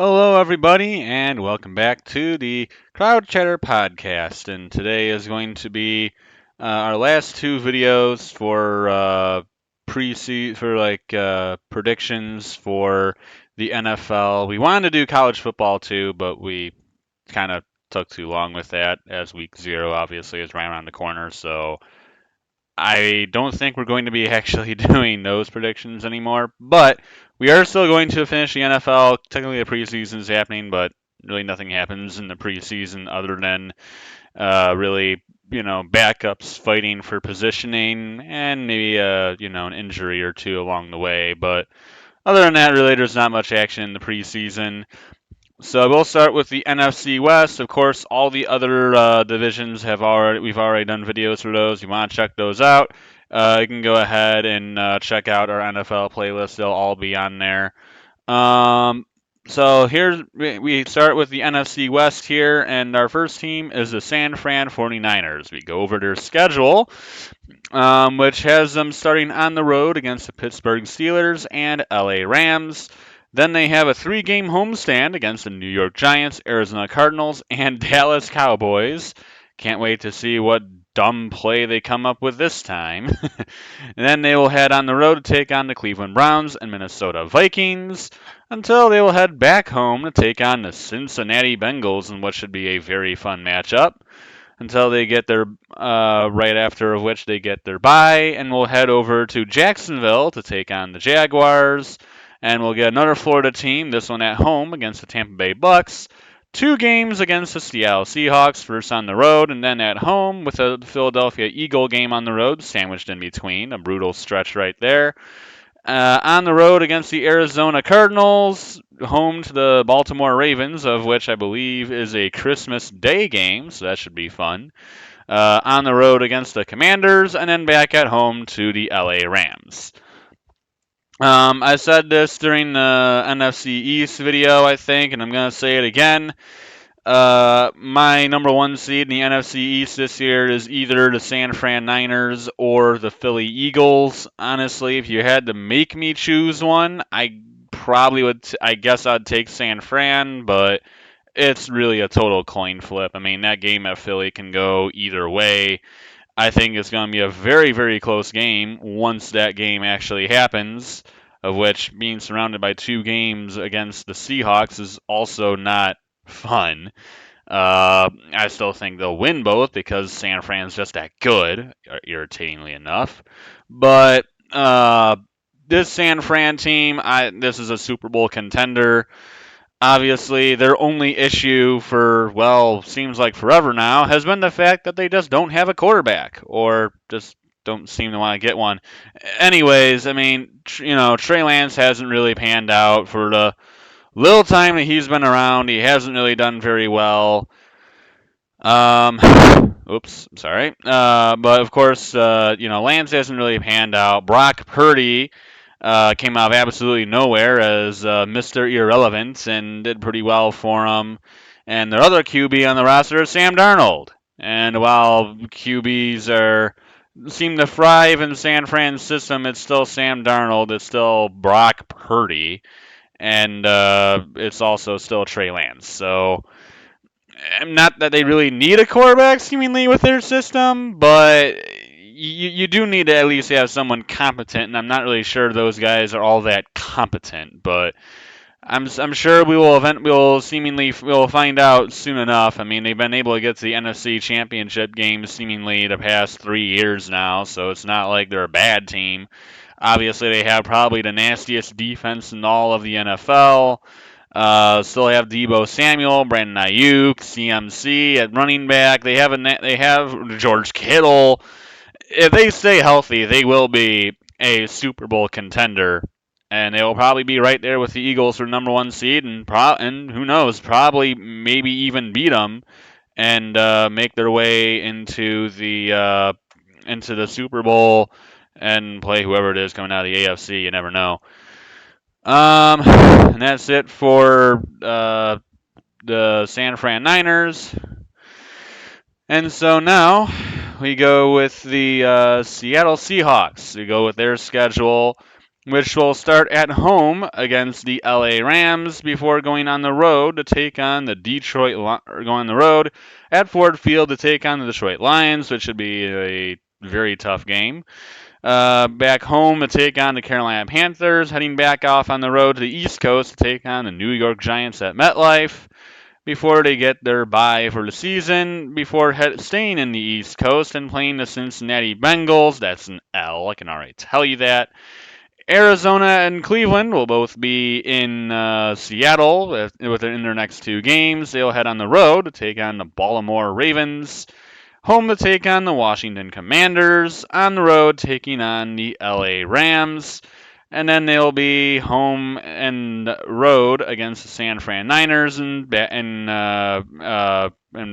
Hello, everybody, and welcome back to the Crowd Chatter podcast. And today is going to be our last two videos for predictions for the NFL. We wanted to do college football too, but we kind of took too long with that, as week 0 obviously is right around the corner. So I don't think we're going to be actually doing those predictions anymore, but we are still going to finish the NFL. Technically, the preseason is happening, but really nothing happens in the preseason other than really, backups fighting for positioning and maybe an injury or two along the way. But other than that, really, there's not much action in the preseason. So we'll start with the NFC West. Of course, all the other divisions we've already done videos for those. You want to check those out? You can go ahead and check out our NFL playlist. They'll all be on there. Um, so here we start with the NFC West here, and our first team is the San Fran 49ers. We go over their schedule, which has them starting on the road against the Pittsburgh Steelers and LA Rams. Then they have a 3-game homestand against the New York Giants, Arizona Cardinals, and Dallas Cowboys. Can't wait to see what dumb play they come up with this time. And then they will head on the road to take on the Cleveland Browns and Minnesota Vikings until they will head back home to take on the Cincinnati Bengals in what should be a very fun matchup until they get their right after of which they get their bye, and we'll head over to Jacksonville to take on the Jaguars, and we'll get another Florida team, this one at home against the Tampa Bay Bucks. 2 games against the Seattle Seahawks, first on the road and then at home with a Philadelphia Eagle game on the road, sandwiched in between. A brutal stretch right there. On the road against the Arizona Cardinals, home to the Baltimore Ravens, of which I believe is a Christmas Day game, so that should be fun. On the road against the Commanders, and then back at home to the LA Rams. I said this during the NFC East video, I think, and I'm going to say it again. My number 1 seed in the NFC East this year is either the San Fran Niners or the Philly Eagles. Honestly, if you had to make me choose one, I probably would. I guess I'd take San Fran, but it's really a total coin flip. I mean, that game at Philly can go either way. I think it's going to be a very, very close game once that game actually happens, of which being surrounded by 2 games against the Seahawks is also not fun. I still think they'll win both because San Fran's just that good, irritatingly enough. But this San Fran team, this is a Super Bowl contender. Obviously, their only issue for, well, seems like forever now, has been the fact that they just don't have a quarterback, or just don't seem to want to get one. Anyways, I mean, Trey Lance hasn't really panned out for the little time that he's been around. He hasn't really done very well. Um, Oops, I'm sorry. But of course, Lance hasn't really panned out. Brock Purdy came out of absolutely nowhere as Mr. Irrelevant and did pretty well for him. And their other QB on the roster is Sam Darnold. And while seem to thrive in San Fran's system, it's still Sam Darnold. It's still Brock Purdy, and it's also still Trey Lance. So not that they really need a quarterback seemingly with their system, but you do need to at least have someone competent, and I'm not really sure those guys are all that competent, but I'm sure we'll find out soon enough. I mean, they've been able to get to the NFC Championship games seemingly the past 3 years now, so it's not like they're a bad team. Obviously, they have probably the nastiest defense in all of the NFL. Still have Deebo Samuel, Brandon Ayuk, CMC at running back. They have George Kittle. If they stay healthy, they will be a Super Bowl contender, and they will probably be right there with the Eagles for number 1 seed, and who knows, probably maybe even beat them and make their way into the Super Bowl and play whoever it is coming out of the AFC. You never know. And that's it for the San Fran Niners. And so now we go with the Seattle Seahawks. We go with their schedule. which will start at home against the LA Rams before going on the road to take on the or going on the road at Ford Field to take on the Detroit Lions, which should be a very tough game. Back home to take on the Carolina Panthers, heading back off on the road to the East Coast to take on the New York Giants at MetLife before they get their bye for the season, before staying in the East Coast and playing the Cincinnati Bengals. That's an L, I can already tell you that. Arizona and Cleveland will both be in Seattle within their next two games. They'll head on the road to take on the Baltimore Ravens, home to take on the Washington Commanders, on the road taking on the LA Rams, and then they'll be home and road against the San Fran Niners in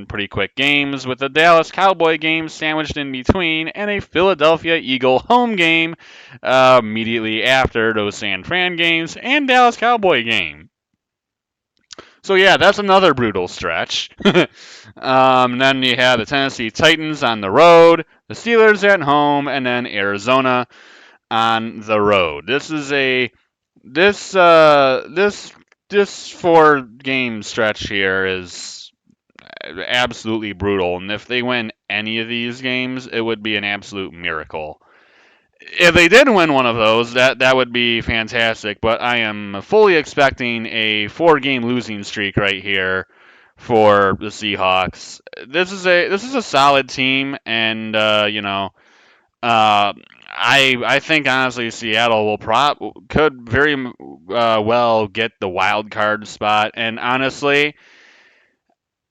pretty quick games, with the Dallas Cowboy game sandwiched in between, and a Philadelphia Eagle home game immediately after those San Fran games and Dallas Cowboy game. So yeah, that's another brutal stretch. Then you have the Tennessee Titans on the road, the Steelers at home, and then Arizona on the road. This 4 game stretch here is absolutely brutal, and if they win any of these games, it would be an absolute miracle. If they did win one of those, that would be fantastic. But I am fully expecting a 4 game losing streak right here for the Seahawks. This is a solid team, and I think honestly Seattle could very well get the wild card spot, and honestly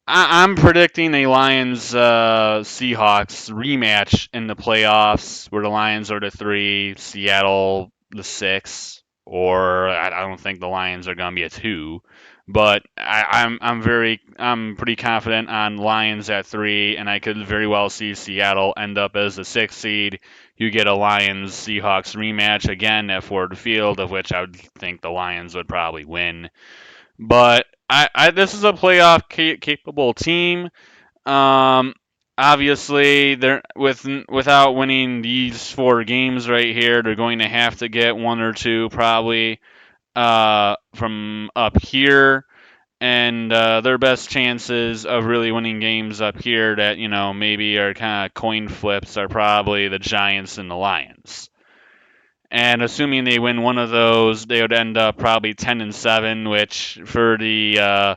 I'm predicting a Lions Seahawks rematch in the playoffs, where the Lions are the 3, Seattle the 6, or I don't think the Lions are going to be a 2, but I'm pretty confident on Lions at 3, and I could very well see Seattle end up as the 6th seed. You get a Lions Seahawks rematch again at Ford Field, of which I would think the Lions would probably win. But this is a playoff capable team. Um, Obviously, without winning these 4 games right here, they're going to have to get 1 or 2 probably from up here. And their best chances of really winning games up here that maybe are kind of coin flips are probably the Giants and the Lions. And assuming they win one of those, they would end up probably 10-7, which for the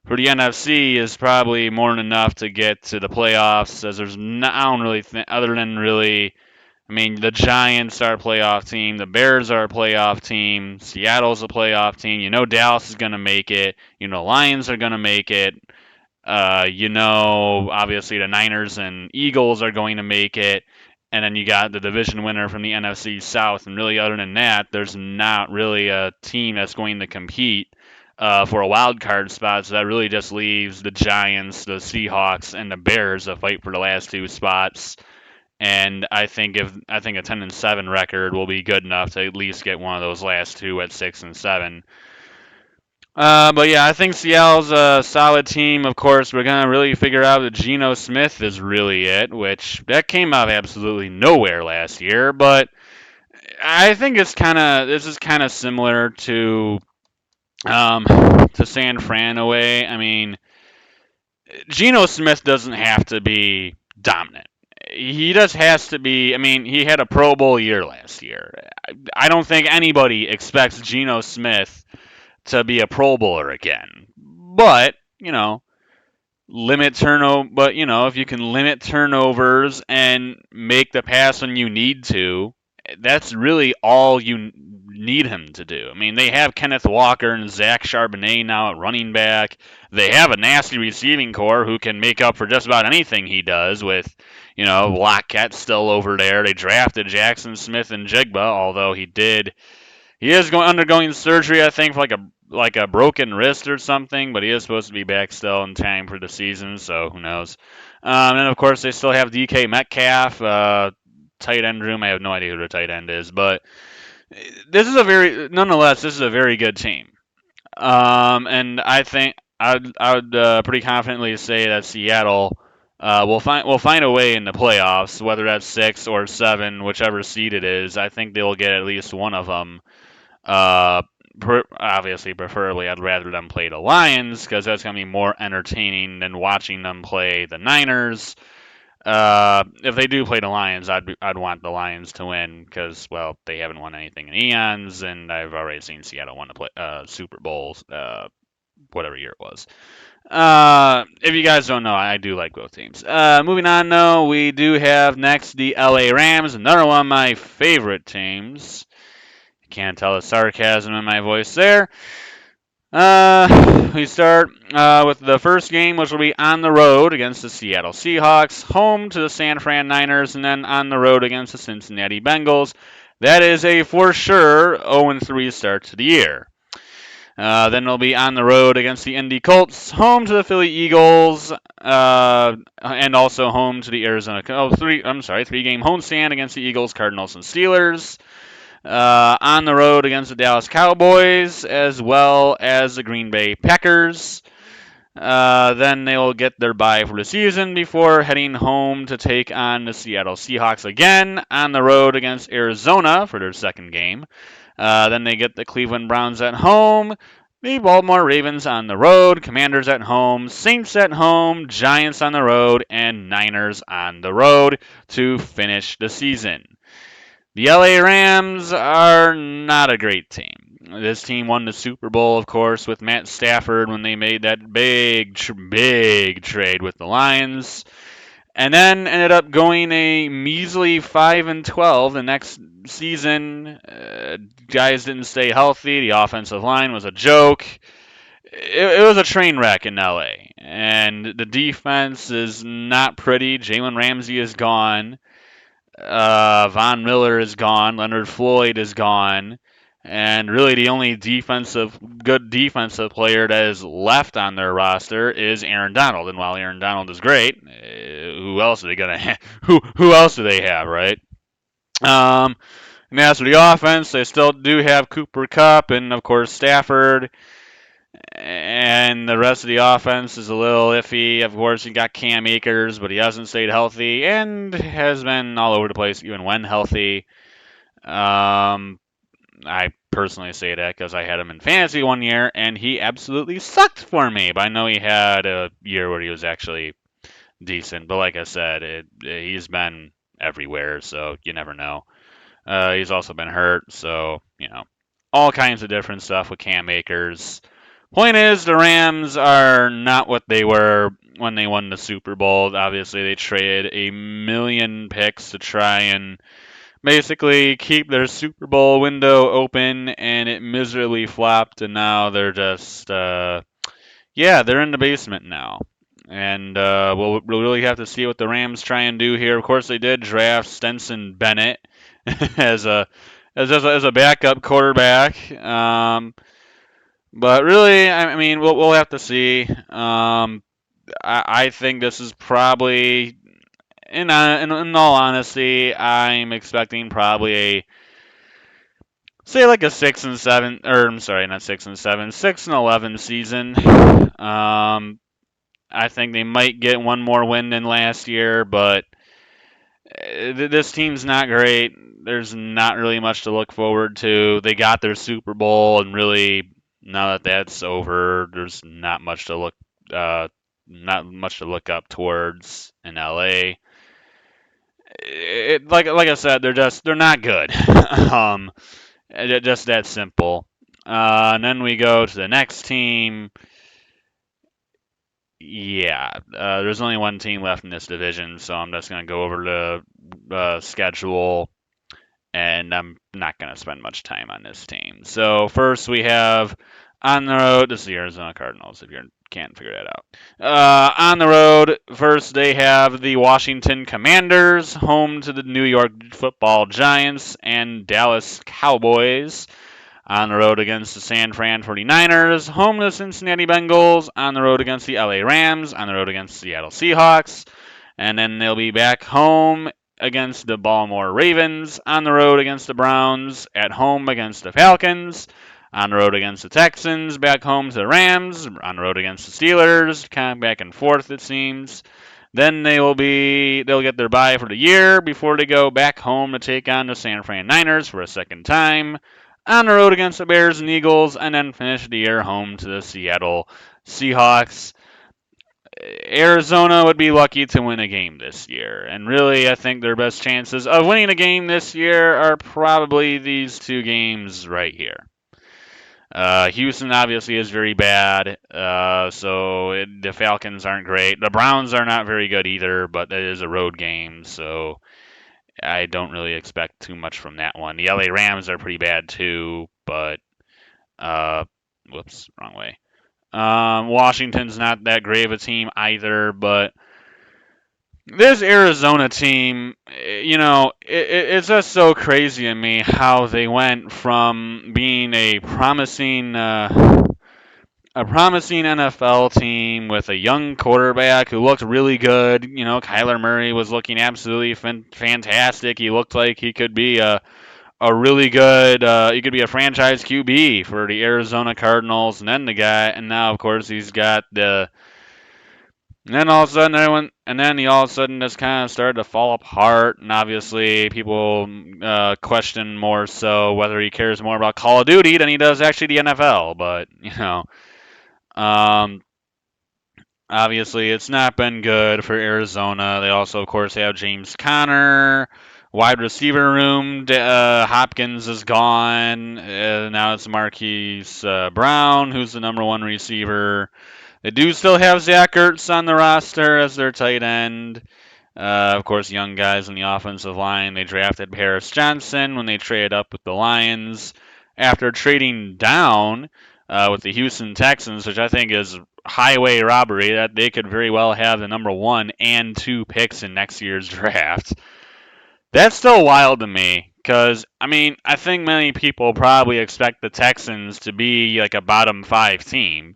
NFC is probably more than enough to get to the playoffs. As I don't really think, other than really, I mean, the Giants are a playoff team, the Bears are a playoff team, Seattle's a playoff team. Dallas is going to make it. Lions are going to make it. Obviously the Niners and Eagles are going to make it. And then you got the division winner from the NFC South. And really, other than that, there's not really a team that's going to compete for a wild card spot. So that really just leaves the Giants, the Seahawks, and the Bears to fight for the last 2 spots. And I think a 10-7 record will be good enough to at least get one of those last 2 at 6-7. But yeah, I think Seattle's a solid team. Of course, we're gonna really figure out that Geno Smith is really it, which that came out of absolutely nowhere last year. But I think this is kind of similar to San Fran away. I mean, Geno Smith doesn't have to be dominant. He just has to be. I mean, he had a Pro Bowl year last year. I don't think anybody expects Geno Smith to be a Pro Bowler again. But, limit turnover. But, if you can limit turnovers and make the pass when you need to, that's really all you need him to do. I mean, they have Kenneth Walker and Zach Charbonnet now at running back. They have a nasty receiving core who can make up for just about anything he does with, Lockett still over there. They drafted Jackson Smith and Jigba, although he is undergoing surgery, I think, for like a broken wrist or something, but he is supposed to be back still in time for the season, so who knows. And of course, they still have DK Metcalf, tight end room. I have no idea who the tight end is, but nonetheless, this is a very good team. And I think I would pretty confidently say that Seattle we'll find a way in the playoffs, whether that's 6 or 7, whichever seed it is. I think they'll get at least one of them. Uh, Obviously, preferably, I'd rather them play the Lions because that's gonna be more entertaining than watching them play the Niners. If they do play the Lions, I'd want the Lions to win because well they haven't won anything in eons, and I've already seen Seattle win the Super Bowls, whatever year it was. If you guys don't know, I do like both teams. Moving on, though, we do have next the LA Rams, another one of my favorite teams. You can't tell the sarcasm in my voice there. We start with the first game, which will be on the road against the Seattle Seahawks, home to the San Fran Niners, and then on the road against the Cincinnati Bengals. That is a for sure 0-3 start to the year. Then they'll be on the road against the Indy Colts, home to the Philly Eagles, and also home to the Arizona. Three-game homestand against the Eagles, Cardinals, and Steelers. On the road against the Dallas Cowboys, as well as the Green Bay Packers. Then they will get their bye for the season before heading home to take on the Seattle Seahawks again on the road against Arizona for their second game. Then they get the Cleveland Browns at home, the Baltimore Ravens on the road, Commanders at home, Saints at home, Giants on the road, and Niners on the road to finish the season. The LA Rams are not a great team. This team won the Super Bowl, of course, with Matt Stafford when they made that big trade with the Lions, and then ended up going a measly 5-12 the next season. Guys didn't stay healthy. The offensive line was a joke. It was a train wreck in LA, and the defense is not pretty. Jalen Ramsey is gone. Von Miller is gone. Leonard Floyd is gone. And really, the only good defensive player that is left on their roster is Aaron Donald. And while Aaron Donald is great, who else are they gonna have? Who else do they have, right? And as for the offense, they still do have Cooper Kupp and of course Stafford. And the rest of the offense is a little iffy. Of course, you got Cam Akers, but he hasn't stayed healthy and has been all over the place even when healthy. I personally say that because I had him in fantasy one year, and he absolutely sucked for me. But I know he had a year where he was actually decent. But like I said, he's been everywhere, so you never know. He's also been hurt, so, all kinds of different stuff with Cam Akers. Point is, the Rams are not what they were when they won the Super Bowl. Obviously, they traded a million picks to try and basically keep their Super Bowl window open, and it miserably flopped, and now they're just, they're in the basement now. And we'll really have to see what the Rams try and do here. Of course, they did draft Stetson Bennett as a backup quarterback. But really, I mean, we'll have to see. I think this is probably, in all honesty, I'm expecting probably say like a 6-7, or I'm sorry, not 6-7, 6-11 season. I think they might get one more win than last year, but this team's not great. There's not really much to look forward to. They got their Super Bowl, and really, now that that's over, there's not much to look up towards in LA. Like I said, they're not good. Just that simple. And then we go to the next team. Yeah, there's only one team left in this division, so I'm just going to go over the schedule, and I'm not going to spend much time on this team. So first we have on the road, this is the Arizona Cardinals, if you can't figure that out. On the road, first they have the Washington Commanders, home to the New York Football Giants and Dallas Cowboys. On the road against the San Fran 49ers, home to the Cincinnati Bengals, on the road against the LA Rams, on the road against the Seattle Seahawks, and then they'll be back home against the Baltimore Ravens, on the road against the Browns, at home against the Falcons, on the road against the Texans, back home to the Rams, on the road against the Steelers, kind of back and forth it seems. Then they'll get their bye for the year before they go back home to take on the San Fran Niners for a second time, on the road against the Bears and Eagles, and then finish the year home to the Seattle Seahawks. Arizona would be lucky to win a game this year. And really, I think their best chances of winning a game this year are probably these two games right here. Houston obviously is very bad, the Falcons aren't great. The Browns are not very good either, but it is a road game, so I don't really expect too much from that one. The LA Rams are pretty bad too, but uh, whoops, wrong way. Washington's not that great of a team either, but this Arizona team, it's just so crazy to me how they went from being a promising NFL team with a young quarterback who looked really good. Kyler Murray was looking absolutely fantastic. He looked like he could be a really good, he could be a franchise QB for the Arizona Cardinals. And now of course he's got and then all of a sudden he all of a sudden just kind of started to fall apart, and obviously people question more so whether he cares more about Call of Duty than he does actually the NFL. But um, obviously it's not been good for Arizona. They also, of course, have James Conner. Wide receiver room, Hopkins is gone. Now it's Marquise Brown, who's the number one receiver. They do still have Zach Ertz on the roster as their tight end. Of course, young guys in the offensive line. They drafted Paris Johnson when they traded up with the Lions after trading down with the Houston Texans, which I think is highway robbery. That they could very well have the number 1 and 2 picks in next year's draft. That's still wild to me because, I think many people probably expect the Texans to be like a bottom 5 team,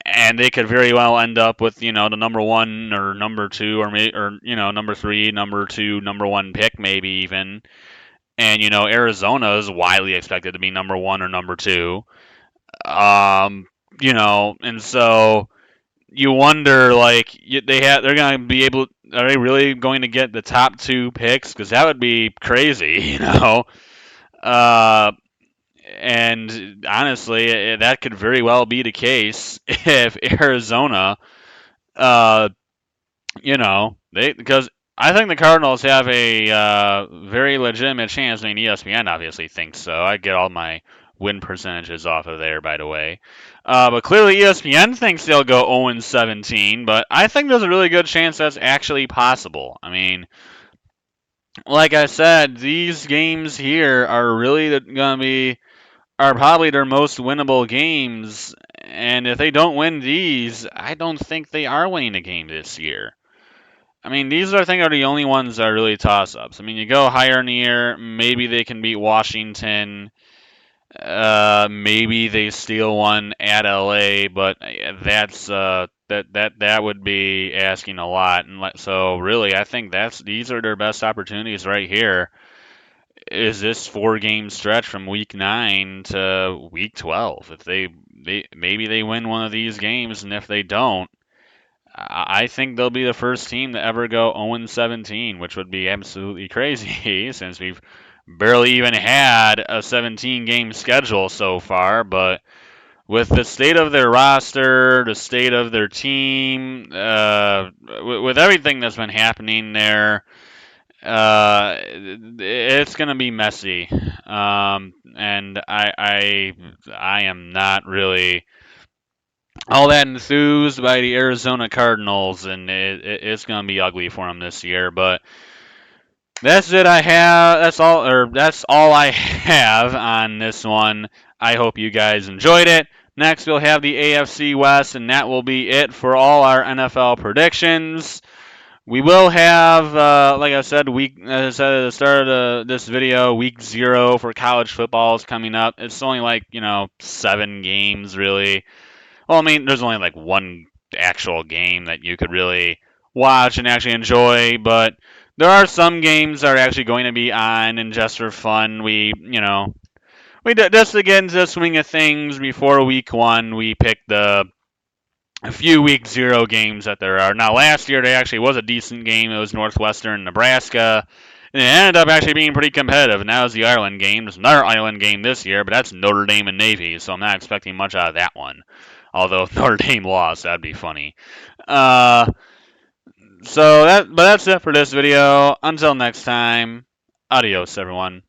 and they could very well end up with the number 1 or number 2 or number 3, number 2, number 1 pick maybe even. And Arizona is widely expected to be number 1 or number 2. And so you wonder, like, they're going to be able. Are they really going to get the top 2 picks? Because that would be crazy, Uh, and honestly, that could very well be the case if Arizona, uh, because I think the Cardinals have a very legitimate chance. ESPN obviously thinks so. I get all my win percentages off of there, by the way. But clearly ESPN thinks they'll go 0-17, but I think there's a really good chance that's actually possible. Like I said, these games here are really going to be are probably their most winnable games. And if they don't win these, I don't think they are winning a game this year. These I think are the only ones that are really toss-ups. You go higher in the year, maybe they can beat Washington. Maybe they steal one at LA, but that would be asking a lot. And so really, I think these are their best opportunities right here. Is this 4-game stretch from week 9 to week 12? If maybe they win one of these games, and if they don't, I think they'll be the first team to ever go 0-17, which would be absolutely crazy since we've barely even had a 17-game schedule so far. But with the state of their roster, the state of their team, with everything that's been happening there, it's going to be messy. And I am not really all that enthused by the Arizona Cardinals, and it's going to be ugly for them this year. But that's it. That's all I have on this one. I hope you guys enjoyed it. Next, we'll have the AFC West, and that will be it for all our NFL predictions. We will have, like I said, as I said at the start of this video, week 0 for college football is coming up. It's only 7 games, really. Well, there's only one actual game that you could really watch and actually enjoy, but there are some games that are actually going to be on, and just for fun, just to get into the swing of things before week 1, we picked the a few week zero games that there are. Now, last year, there actually was a decent game. It was Northwestern, Nebraska. And it ended up actually being pretty competitive. And that was the Ireland game. There's another Ireland game this year, but that's Notre Dame and Navy, so I'm not expecting much out of that one. Although if Notre Dame lost, that'd be funny. Uh, but that's it for this video. Until next time, adios, everyone.